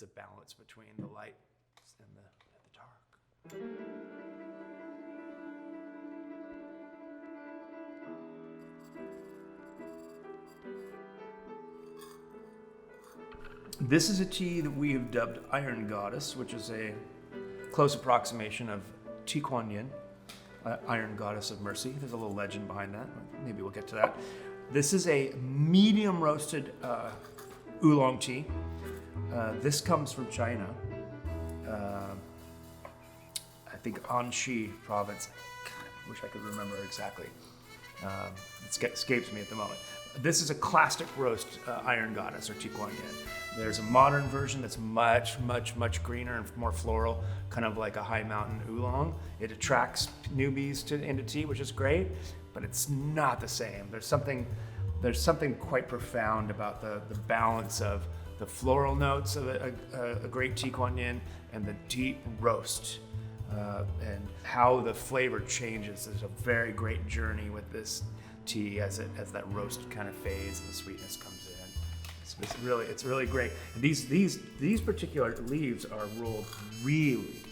it's a balance between the light and the dark. This is a tea that we have dubbed Iron Goddess, which is a close approximation of Tea Kuan Yin, Iron Goddess of Mercy. There's a little legend behind that. Maybe we'll get to that. This is a medium roasted oolong tea. This comes from China. I think Anxi province. I wish I could remember exactly. It escapes me at the moment. This is a classic roast Iron Goddess or Tea Kuan Yin. There's a modern version that's much, much, much greener and more floral, kind of like a high mountain oolong. It attracts newbies into tea, which is great, but it's not the same. There's something quite profound about the balance of the floral notes of a great Tea Kuan Yin and the deep roast. And how the flavor changes. There's a very great journey with this tea as that roast kind of fades and the sweetness comes in. It's really great. And these particular leaves are rolled really,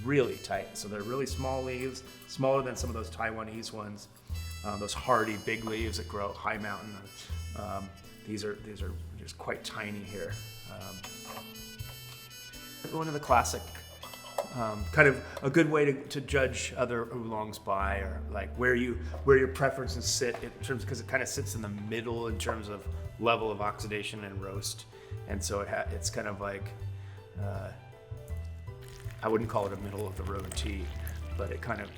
really tight. So they're really small leaves, smaller than some of those Taiwanese ones. Those hardy big leaves that grow high mountain. These are just quite tiny here. One of the classic. Kind of a good way to judge other oolongs by, or like where your preferences sit in terms, because it kind of sits in the middle in terms of level of oxidation and roast, and so it's kind of like I wouldn't call it a middle of the road tea, but it kind of.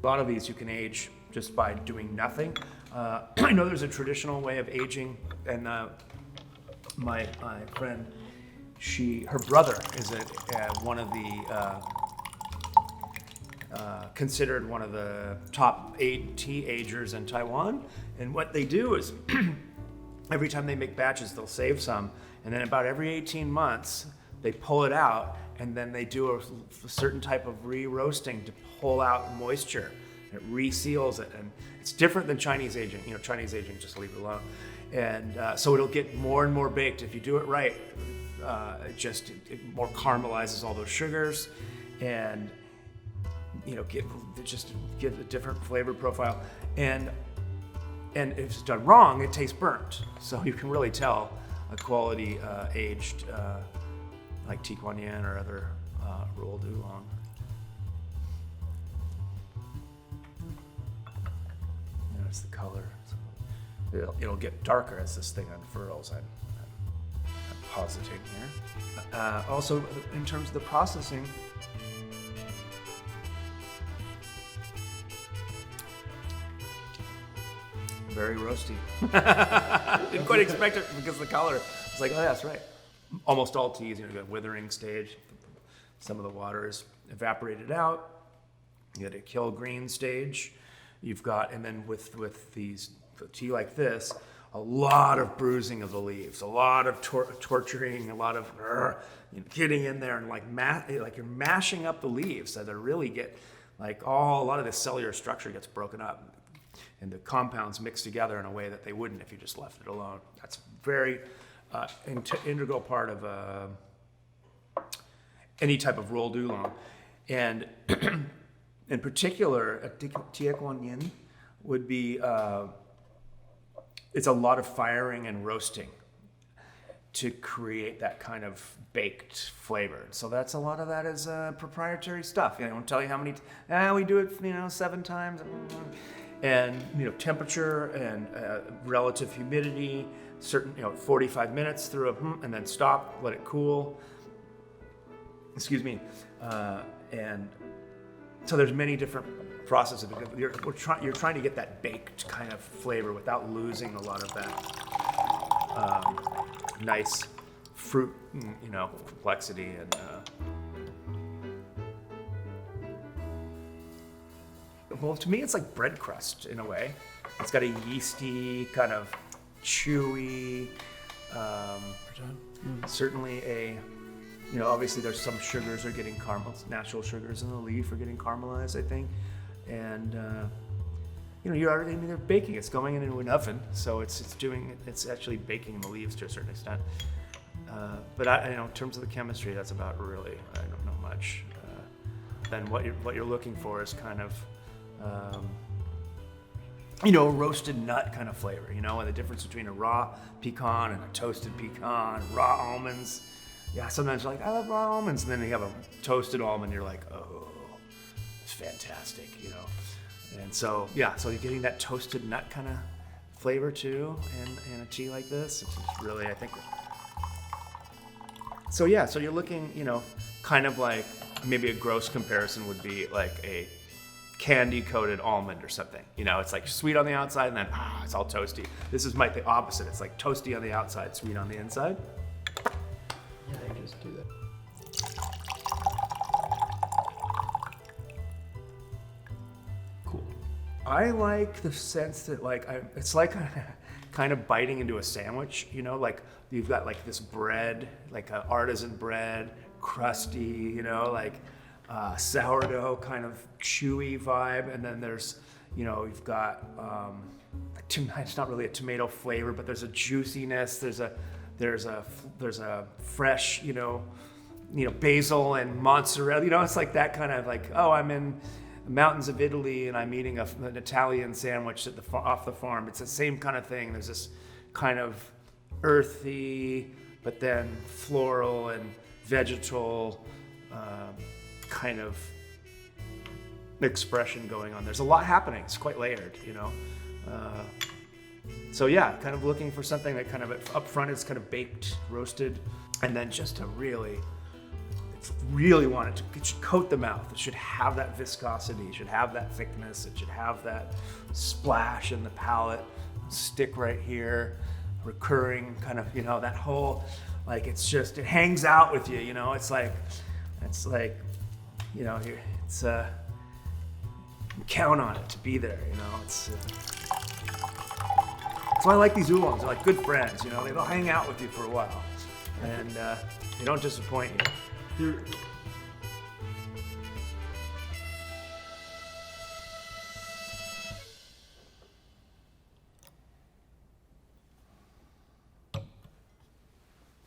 A lot of these you can age just by doing nothing. I know there's a traditional way of aging, and my friend, her brother is one of the considered one of the top 8 tea agers in Taiwan. And what they do is every time they make batches, they'll save some, and then about every 18 months they pull it out, and then they do a certain type of re-roasting to pull out moisture. It reseals it, and it's different than Chinese aging. Chinese aging, just leave it alone. And so it'll get more and more baked. If you do it right, it more caramelizes all those sugars, and give a different flavor profile. And if it's done wrong, it tastes burnt. So you can really tell a quality aged like Tea Kuan Yin or other rolled oolong. The color. So it'll get darker as this thing unfurls. I'm positing here. Also, in terms of the processing, very roasty. Didn't quite expect it because of the color. It's like, oh, yeah, that's right. Almost all teas, you got a withering stage. Some of the water is evaporated out. You got a kill green stage. You've got, and then with these tea like this, a lot of bruising of the leaves, a lot of torturing, a lot of getting in there and like you're mashing up the leaves so they really get a lot of the cellular structure gets broken up, and the compounds mix together in a way that they wouldn't if you just left it alone. That's very integral part of any type of rolled oolong, and. In particular, a Tea Kuan Yin would be, it's a lot of firing and roasting to create that kind of baked flavor. So a lot of that is proprietary stuff. I won't tell you how many, we do it, 7 times. And, temperature and relative humidity, certain, 45 minutes through and then stop, let it cool. Excuse me. And so there's many different processes. You're trying to get that baked kind of flavor without losing a lot of that nice fruit, complexity and. Well, to me, it's like bread crust in a way. It's got a yeasty kind of chewy. Certainly obviously there's some sugars are getting natural sugars in the leaf are getting caramelized, I think. And you're already, I mean, they're baking. It's going into an oven, so it's actually baking the leaves to a certain extent. But in terms of the chemistry, that's about really, I don't know much. Then what you're looking for is kind of, roasted nut kind of flavor, and the difference between a raw pecan and a toasted pecan, raw almonds. Yeah, sometimes you're like, I love raw almonds, and then you have a toasted almond, you're like, oh, it's fantastic, And so, yeah, so you're getting that toasted nut kind of flavor too, in a tea like this. It's just really, I think. So yeah, so you're looking, kind of like, maybe a gross comparison would be like a candy-coated almond or something. It's like sweet on the outside and then it's all toasty. This is the opposite. It's like toasty on the outside, sweet on the inside. Yeah, I just do that. Cool. I like the sense that it's like kind of biting into a sandwich. Like you've got like this bread, like an artisan bread, crusty, like sourdough kind of chewy vibe, and then there's you've got it's not really a tomato flavor, but there's a juiciness, there's a fresh basil and mozzarella, it's like that kind of like, oh, I'm in the mountains of Italy and I'm eating an Italian sandwich off the farm. It's the same kind of thing. There's this kind of earthy but then floral and vegetal kind of expression going on. There's a lot happening. It's quite layered, So yeah, kind of looking for something that kind of up front is kind of baked, roasted, and then just to really want it should coat the mouth. It should have that viscosity. It should have that thickness. It should have that splash in the palate, stick right here, recurring kind of, that whole, like it hangs out with you, it's like, count on it to be there, that's why I like these oolongs. They're like good friends, they'll hang out with you for a while, and they don't disappoint you.